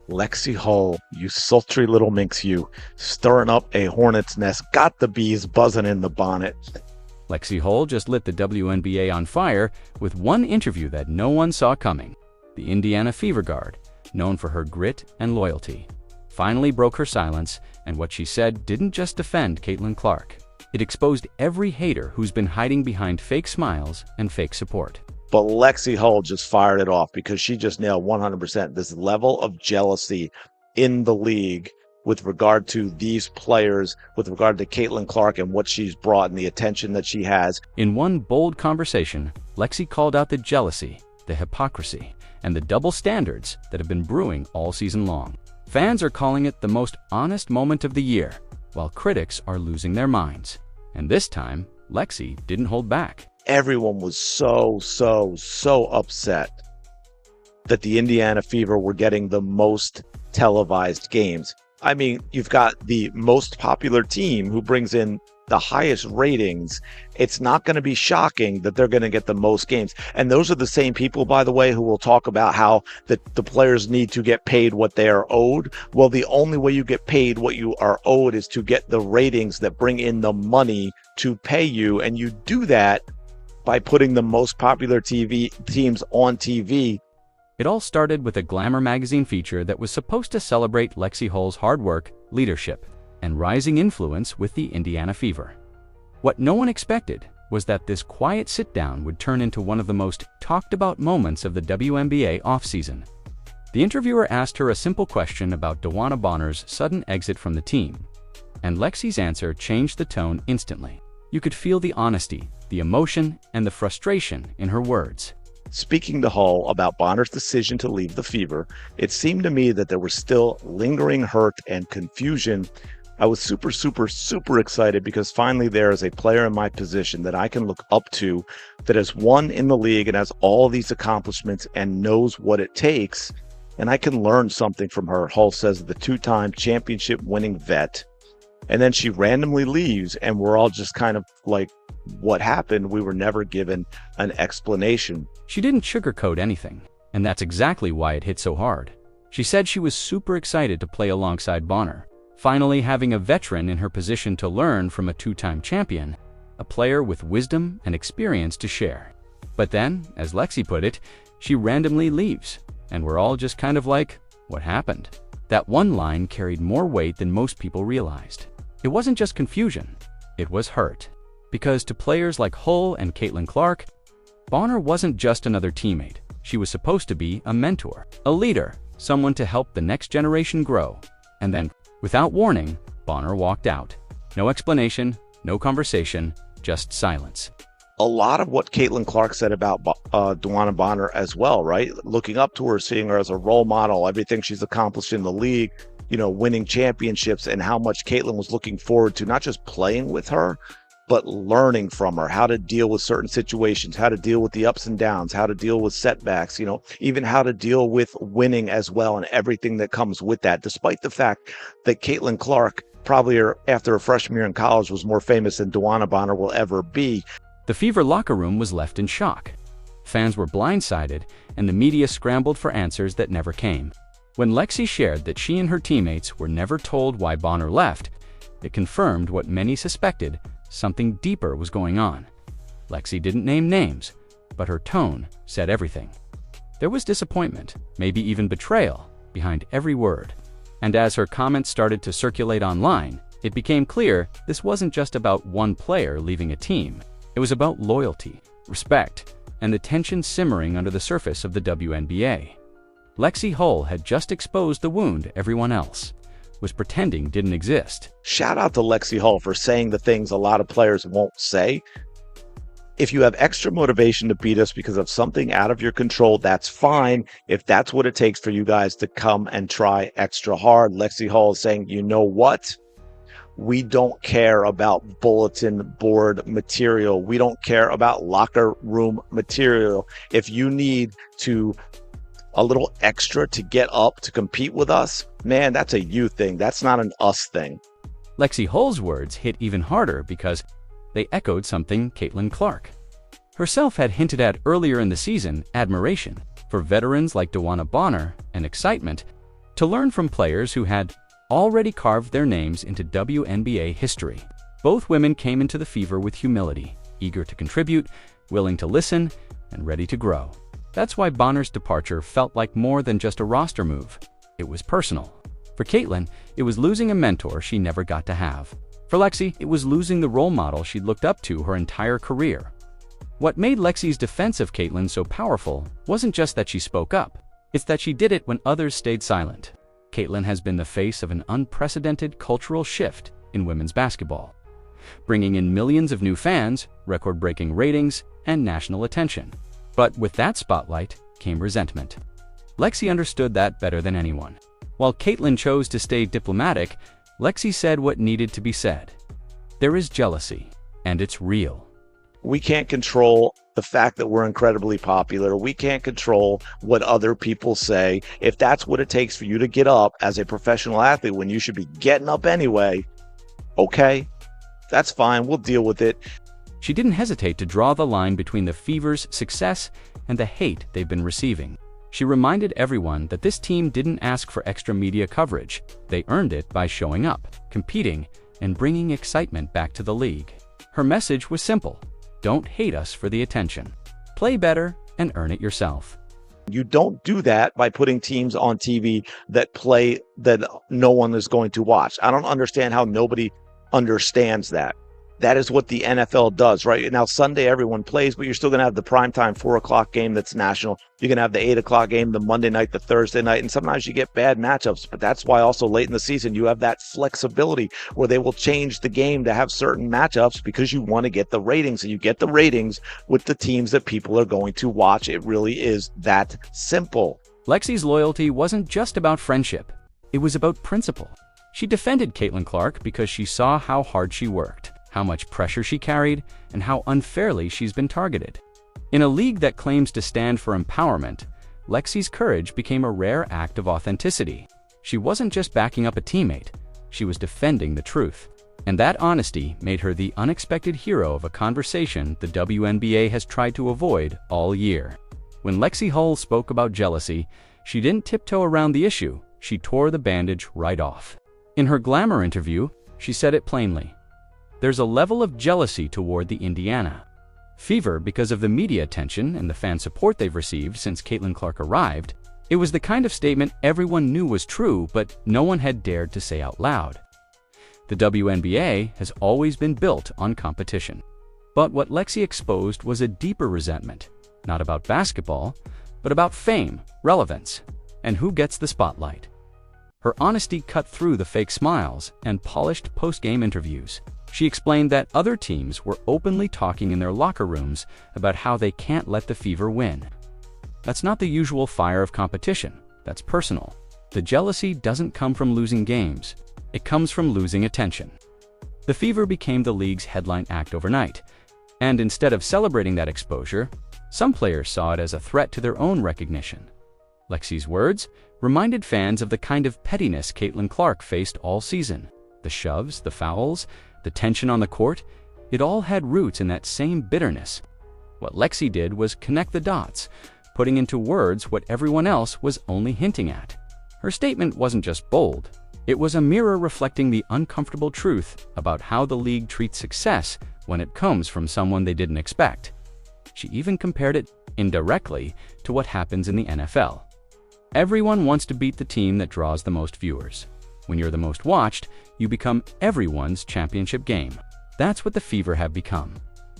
Lexie Hull, you sultry little minx, you, stirring up a hornet's nest, got the bees buzzing in the bonnet. Lexie Hull just lit the WNBA on fire with one interview that no one saw coming. The Indiana Fever guard, known for her grit and loyalty, finally broke her silence, and what she said didn't just defend Caitlin Clark. It exposed every hater who's been hiding behind fake smiles and fake support. But Lexie Hull just fired it off because she just nailed 100% this level of jealousy in the league with regard to these players, with regard to Caitlin Clark and what she's brought and the attention that she has. In one bold conversation, Lexie called out the jealousy, the hypocrisy, and the double standards that have been brewing all season long. Fans are calling it the most honest moment of the year, while critics are losing their minds. And this time, Lexie didn't hold back. Everyone was so upset that the Indiana Fever were getting the most televised games. I mean, you've got the most popular team who brings in the highest ratings. It's not going to be shocking that they're going to get the most games. And those are the same people, by the way, who will talk about how the players need to get paid what they are owed. Well, the only way you get paid what you are owed is to get the ratings that bring in the money to pay you. And you do that by putting the most popular teams on TV. It all started with a Glamour magazine feature that was supposed to celebrate Lexie Hull's hard work, leadership, and rising influence with the Indiana Fever. What no one expected was that this quiet sit-down would turn into one of the most talked-about moments of the WNBA offseason. The interviewer asked her a simple question about DeWanna Bonner's sudden exit from the team, and Lexie's answer changed the tone instantly. You could feel the honesty, the emotion, and the frustration in her words. Speaking to Hull about Bonner's decision to leave the Fever, it seemed to me that there was still lingering hurt and confusion. I was super excited because finally there is a player in my position that I can look up to that has won in the league and has all these accomplishments and knows what it takes. And I can learn something from her. Hull says the two-time championship winning vet. And then she randomly leaves and we're all just kind of like, what happened? We were never given an explanation. She didn't sugarcoat anything, and that's exactly why it hit so hard. She said she was super excited to play alongside Bonner, finally having a veteran in her position to learn from a two-time champion, a player with wisdom and experience to share. But then, as Lexie put it, she randomly leaves, and we're all just kind of like, what happened? That one line carried more weight than most people realized. It wasn't just confusion, it was hurt. Because to players like Hull and Caitlin Clark, Bonner wasn't just another teammate. She was supposed to be a mentor, a leader, someone to help the next generation grow. And then, without warning, Bonner walked out. No explanation, no conversation, just silence. A lot of what Caitlin Clark said about DeWanna Bonner as well, right? Looking up to her, seeing her as a role model, everything she's accomplished in the league, you know, winning championships, and how much Caitlin was looking forward to not just playing with her, but learning from her how to deal with certain situations, how to deal with the ups and downs, how to deal with setbacks, you know, even how to deal with winning as well and everything that comes with that, despite the fact that Caitlin Clark probably after her freshman year in college was more famous than DeWanna Bonner will ever be. The Fever locker room was left in shock. Fans were blindsided, and the media scrambled for answers that never came. When Lexie shared that she and her teammates were never told why Bonner left, it confirmed what many suspected: something deeper was going on. Lexie didn't name names, but her tone said everything. There was disappointment, maybe even betrayal, behind every word. And as her comments started to circulate online, it became clear this wasn't just about one player leaving a team. It was about loyalty, respect, and the tension simmering under the surface of the WNBA. Lexie Hull had just exposed the wound everyone else was pretending didn't exist. Shout out to Lexie Hull for saying the things a lot of players won't say. If you have extra motivation to beat us because of something out of your control, that's fine. If that's what it takes for you guys to come and try extra hard, Lexie Hull is saying, you know what? We don't care about bulletin board material. We don't care about locker room material. If you need to a little extra to get up to compete with us, man, that's a you thing. That's not an us thing. Lexie Hull's words hit even harder because they echoed something Caitlin Clark herself had hinted at earlier in the season: admiration for veterans like DeWanna Bonner and excitement to learn from players who had already carved their names into WNBA history. Both women came into the Fever with humility, eager to contribute, willing to listen, and ready to grow. That's why Bonner's departure felt like more than just a roster move. It was personal. For Caitlin, it was losing a mentor she never got to have. For Lexie, it was losing the role model she'd looked up to her entire career. What made Lexie's defense of Caitlin so powerful wasn't just that she spoke up, it's that she did it when others stayed silent. Caitlin has been the face of an unprecedented cultural shift in women's basketball, bringing in millions of new fans, record-breaking ratings, and national attention. But with that spotlight came resentment. Lexie understood that better than anyone. While Caitlin chose to stay diplomatic, Lexie said what needed to be said. There is jealousy, and it's real. We can't control the fact that we're incredibly popular. We can't control what other people say. If that's what it takes for you to get up as a professional athlete when you should be getting up anyway, okay, that's fine. We'll deal with it. She didn't hesitate to draw the line between the Fever's success and the hate they've been receiving. She reminded everyone that this team didn't ask for extra media coverage. They earned it by showing up, competing, and bringing excitement back to the league. Her message was simple. Don't hate us for the attention. Play better and earn it yourself. You don't do that by putting teams on TV that no one is going to watch. I don't understand how nobody understands that. That is what the NFL does, right? Now, Sunday, everyone plays, but you're still going to have the primetime 4 o'clock game that's national. You're going to have the 8 o'clock game, the Monday night, the Thursday night, and sometimes you get bad matchups. But that's why also late in the season, you have that flexibility where they will change the game to have certain matchups because you want to get the ratings, and you get the ratings with the teams that people are going to watch. It really is that simple. Lexie's loyalty wasn't just about friendship. It was about principle. She defended Caitlin Clark because she saw how hard she worked, how much pressure she carried, and how unfairly she's been targeted. In a league that claims to stand for empowerment, Lexie's courage became a rare act of authenticity. She wasn't just backing up a teammate, she was defending the truth. And that honesty made her the unexpected hero of a conversation the WNBA has tried to avoid all year. When Lexie Hull spoke about jealousy, she didn't tiptoe around the issue, she tore the bandage right off. In her Glamour interview, she said it plainly. There's a level of jealousy toward the Indiana Fever because of the media attention and the fan support they've received since Caitlin Clark arrived. It was the kind of statement everyone knew was true, but no one had dared to say out loud. The WNBA has always been built on competition. But what Lexie exposed was a deeper resentment, not about basketball, but about fame, relevance, and who gets the spotlight. Her honesty cut through the fake smiles and polished post-game interviews. She explained that other teams were openly talking in their locker rooms about how they can't let the Fever win. That's not the usual fire of competition. That's personal. The jealousy doesn't come from losing games. It comes from losing attention. The Fever became the league's headline act overnight. And instead of celebrating that exposure, some players saw it as a threat to their own recognition. Lexie's words reminded fans of the kind of pettiness Caitlin Clark faced all season. The shoves, the fouls, the tension on the court, it all had roots in that same bitterness. What Lexie did was connect the dots, putting into words what everyone else was only hinting at. Her statement wasn't just bold, it was a mirror reflecting the uncomfortable truth about how the league treats success when it comes from someone they didn't expect. She even compared it indirectly to what happens in the NFL. Everyone wants to beat the team that draws the most viewers. When you're the most watched, you become everyone's championship game. That's what the Fever have become.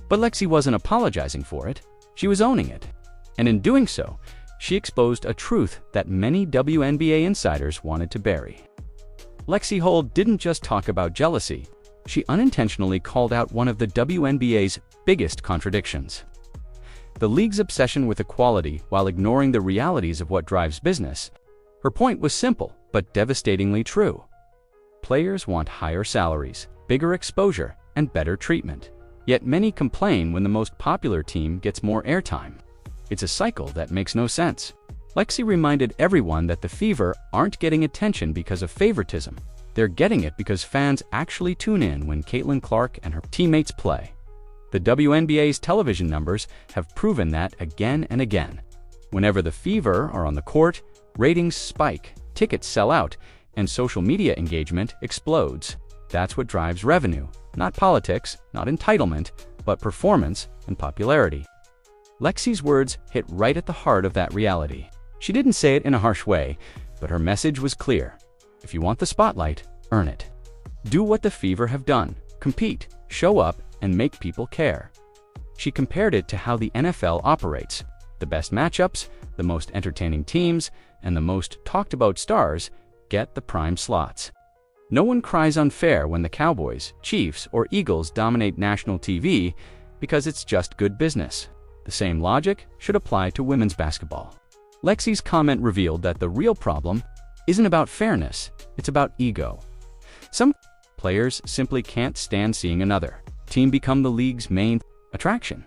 But Lexie wasn't apologizing for it. She was owning it. And in doing so, she exposed a truth that many WNBA insiders wanted to bury. Lexie Hull didn't just talk about jealousy. She unintentionally called out one of the WNBA's biggest contradictions. The league's obsession with equality while ignoring the realities of what drives business. Her point was simple, but devastatingly true. Players want higher salaries, bigger exposure, and better treatment. Yet many complain when the most popular team gets more airtime. It's a cycle that makes no sense. Lexie reminded everyone that the Fever aren't getting attention because of favoritism. They're getting it because fans actually tune in when Caitlin Clark and her teammates play. The WNBA's television numbers have proven that again and again. Whenever the Fever are on the court, ratings spike, tickets sell out, and social media engagement explodes. That's what drives revenue, not politics, not entitlement, but performance and popularity. Lexie's words hit right at the heart of that reality. She didn't say it in a harsh way, but her message was clear. If you want the spotlight, earn it. Do what the Fever have done. Compete, show up, and make people care. She compared it to how the NFL operates. The best matchups, the most entertaining teams, and the most talked about stars get the prime slots. No one cries unfair when the Cowboys, Chiefs, or Eagles dominate national TV because it's just good business. The same logic should apply to women's basketball. Lexie's comment revealed that the real problem isn't about fairness, it's about ego. Some players simply can't stand seeing another team become the league's main attraction.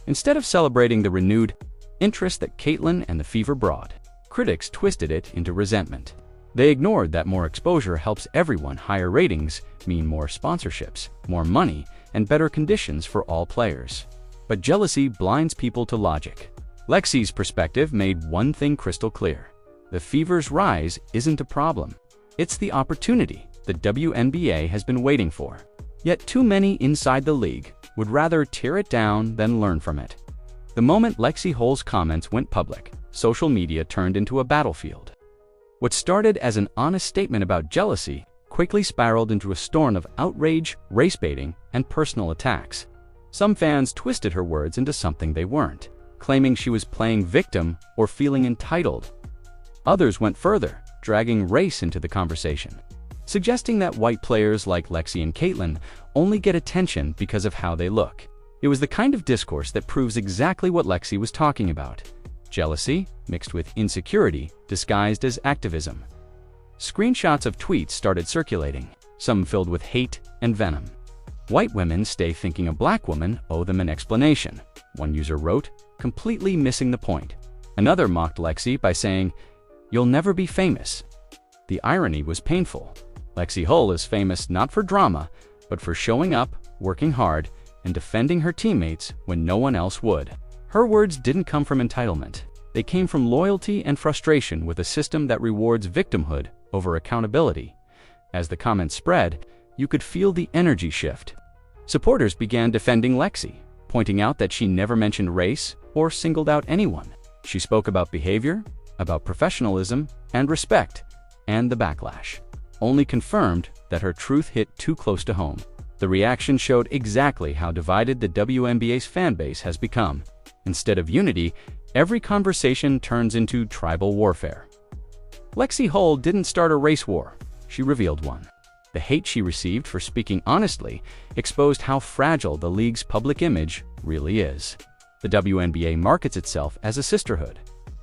Instead of celebrating the renewed interest that Caitlin and the Fever brought, critics twisted it into resentment. They ignored that more exposure helps everyone. Higher ratings mean more sponsorships, more money, and better conditions for all players. But jealousy blinds people to logic. Lexie's perspective made one thing crystal clear. The Fever's rise isn't a problem. It's the opportunity the WNBA has been waiting for. Yet too many inside the league would rather tear it down than learn from it. The moment Lexie Hull's comments went public, social media turned into a battlefield. What started as an honest statement about jealousy quickly spiraled into a storm of outrage, race baiting, and personal attacks. Some fans twisted her words into something they weren't, claiming she was playing victim or feeling entitled. Others went further, dragging race into the conversation, suggesting that white players like Lexie and Caitlin only get attention because of how they look. It was the kind of discourse that proves exactly what Lexie was talking about. Jealousy mixed with insecurity disguised as activism. Screenshots of tweets started circulating, some filled with hate and venom. White women stay thinking a black woman owe them an explanation, one user wrote, completely missing the point. Another mocked Lexie by saying, "You'll never be famous." The irony was painful. Lexie Hull is famous not for drama, but for showing up, working hard, and defending her teammates when no one else would. Her words didn't come from entitlement. They came from loyalty and frustration with a system that rewards victimhood over accountability. As the comments spread, you could feel the energy shift. Supporters began defending Lexie, pointing out that she never mentioned race or singled out anyone. She spoke about behavior, about professionalism and respect, and the backlash only confirmed that her truth hit too close to home. The reaction showed exactly how divided the WNBA's fan base has become. Instead of unity, every conversation turns into tribal warfare. Lexie Hull didn't start a race war, she revealed one. The hate she received for speaking honestly exposed how fragile the league's public image really is. The WNBA markets itself as a sisterhood.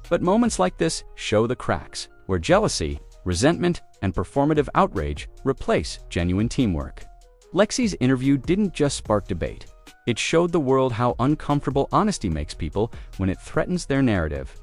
But moments like this show the cracks, where jealousy, resentment, and performative outrage replace genuine teamwork. Lexie's interview didn't just spark debate. It showed the world how uncomfortable honesty makes people when it threatens their narrative.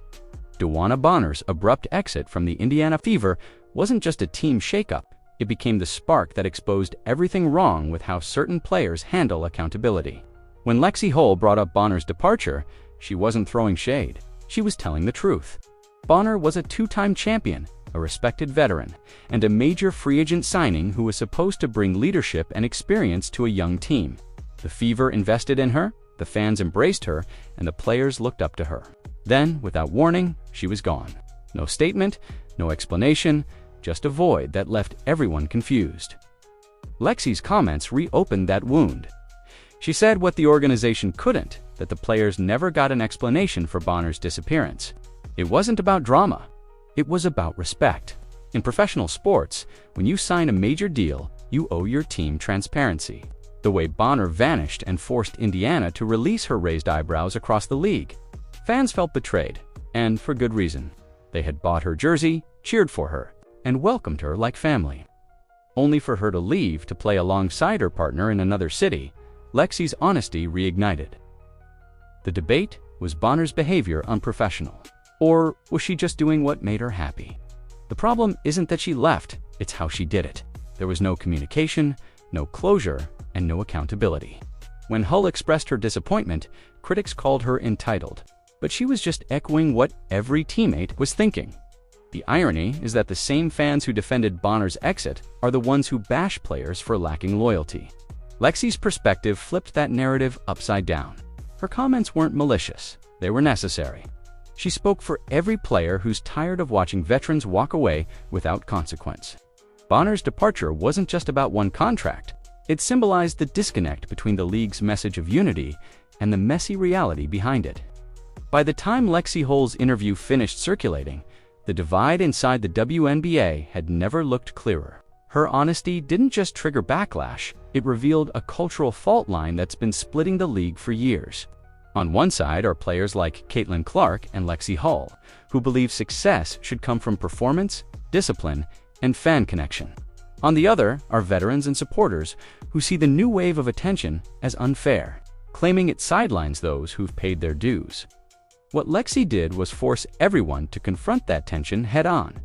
DeWanna Bonner's abrupt exit from the Indiana Fever wasn't just a team shakeup. It became the spark that exposed everything wrong with how certain players handle accountability. When Lexie Hull brought up Bonner's departure, she wasn't throwing shade. She was telling the truth. Bonner was a two-time champion, a respected veteran, and a major free agent signing who was supposed to bring leadership and experience to a young team. The Fever invested in her, the fans embraced her, and the players looked up to her. Then, without warning, she was gone. No statement, no explanation, just a void that left everyone confused. Lexie's comments reopened that wound. She said what the organization couldn't, that the players never got an explanation for Bonner's disappearance. It wasn't about drama. It was about respect. In professional sports, when you sign a major deal, you owe your team transparency. The way Bonner vanished and forced Indiana to release her raised eyebrows across the league. Fans felt betrayed, and for good reason. They had bought her jersey, cheered for her, and welcomed her like family. Only for her to leave to play alongside her partner in another city, Lexie's honesty reignited. The debate was Bonner's behavior unprofessional, or was she just doing what made her happy? The problem isn't that she left, it's how she did it. There was no communication, no closure, and no accountability. When Hull expressed her disappointment, critics called her entitled, but she was just echoing what every teammate was thinking. The irony is that the same fans who defended Bonner's exit are the ones who bash players for lacking loyalty. Lexie's perspective flipped that narrative upside down. Her comments weren't malicious, they were necessary. She spoke for every player who's tired of watching veterans walk away without consequence. Bonner's departure wasn't just about one contract. It symbolized the disconnect between the league's message of unity and the messy reality behind it. By the time Lexie Hull's interview finished circulating, the divide inside the WNBA had never looked clearer. Her honesty didn't just trigger backlash, it revealed a cultural fault line that's been splitting the league for years. On one side are players like Caitlin Clark and Lexie Hull, who believe success should come from performance, discipline, and fan connection. On the other are veterans and supporters who see the new wave of attention as unfair, claiming it sidelines those who've paid their dues. What Lexie did was force everyone to confront that tension head-on.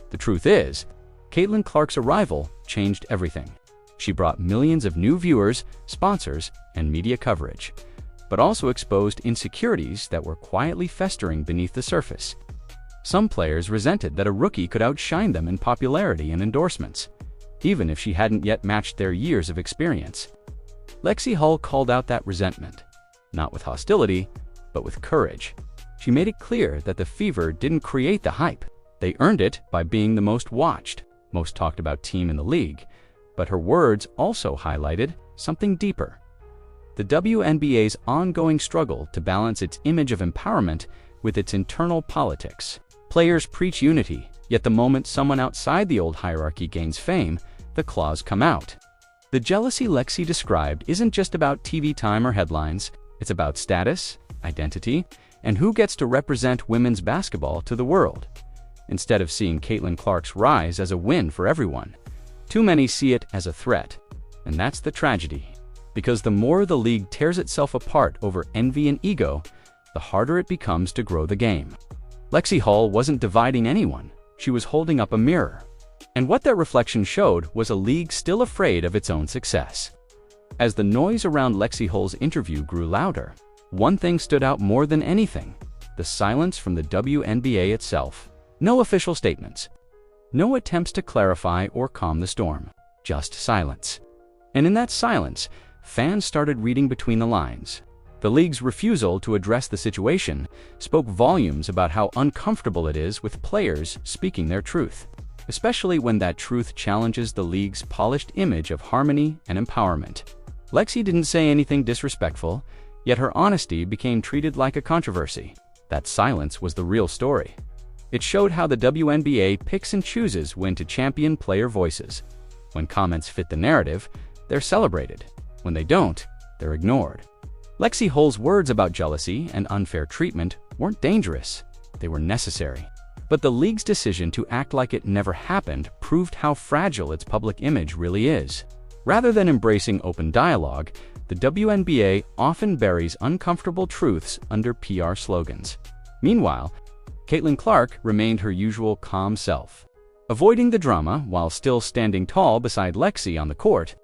The truth is, Caitlin Clark's arrival changed everything. She brought millions of new viewers, sponsors, and media coverage, but also exposed insecurities that were quietly festering beneath the surface. Some players resented that a rookie could outshine them in popularity and endorsements, even if she hadn't yet matched their years of experience. Lexie Hull called out that resentment, not with hostility, but with courage. She made it clear that the Fever didn't create the hype. They earned it by being the most watched, most talked about team in the league, but her words also highlighted something deeper. The WNBA's ongoing struggle to balance its image of empowerment with its internal politics. Players preach unity, yet the moment someone outside the old hierarchy gains fame, the claws come out. The jealousy Lexie described isn't just about TV time or headlines, it's about status, identity, and who gets to represent women's basketball to the world. Instead of seeing Caitlin Clark's rise as a win for everyone, too many see it as a threat. And that's the tragedy. Because the more the league tears itself apart over envy and ego, the harder it becomes to grow the game. Lexie Hull wasn't dividing anyone, she was holding up a mirror. And what that reflection showed was a league still afraid of its own success. As the noise around Lexie Hull's interview grew louder, one thing stood out more than anything: the silence from the WNBA itself. No official statements, no attempts to clarify or calm the storm, just silence. And in that silence, fans started reading between the lines. The league's refusal to address the situation spoke volumes about how uncomfortable it is with players speaking their truth, especially when that truth challenges the league's polished image of harmony and empowerment. Lexie didn't say anything disrespectful, yet her honesty became treated like a controversy. That silence was the real story. It showed how the WNBA picks and chooses when to champion player voices. When comments fit the narrative, they're celebrated. When they don't, they're ignored. Lexie Hull's words about jealousy and unfair treatment weren't dangerous, they were necessary. But the league's decision to act like it never happened proved how fragile its public image really is. Rather than embracing open dialogue, the WNBA often buries uncomfortable truths under PR slogans. Meanwhile, Caitlin Clark remained her usual calm self, avoiding the drama while still standing tall beside Lexie on the court.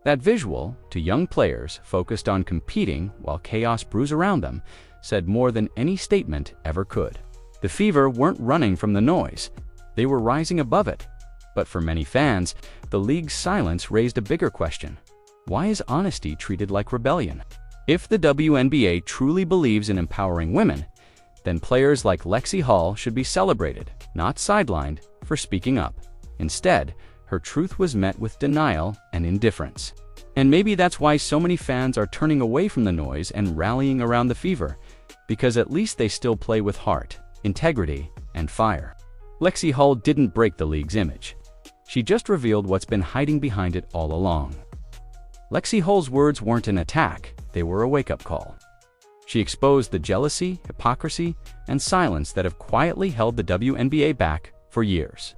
That visual, to young players focused on competing while chaos brews around them, said more than any statement ever could. The Fever weren't running from the noise, they were rising above it. But for many fans, the league's silence raised a bigger question. Why is honesty treated like rebellion? If the WNBA truly believes in empowering women, then players like Lexie Hull should be celebrated, not sidelined, for speaking up. Instead, her truth was met with denial and indifference. And maybe that's why so many fans are turning away from the noise and rallying around the Fever, because at least they still play with heart, integrity, and fire. Lexie Hull didn't break the league's image. She just revealed what's been hiding behind it all along. Lexie Hull's words weren't an attack, they were a wake-up call. She exposed the jealousy, hypocrisy, and silence that have quietly held the WNBA back for years.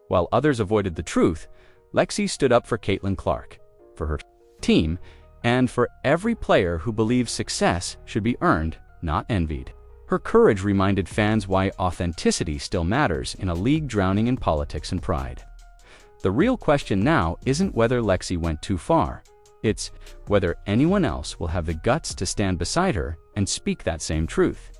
While others avoided the truth, Lexie stood up for Caitlin Clark, for her team, and for every player who believes success should be earned, not envied. Her courage reminded fans why authenticity still matters in a league drowning in politics and pride. The real question now isn't whether Lexie went too far. It's whether anyone else will have the guts to stand beside her and speak that same truth.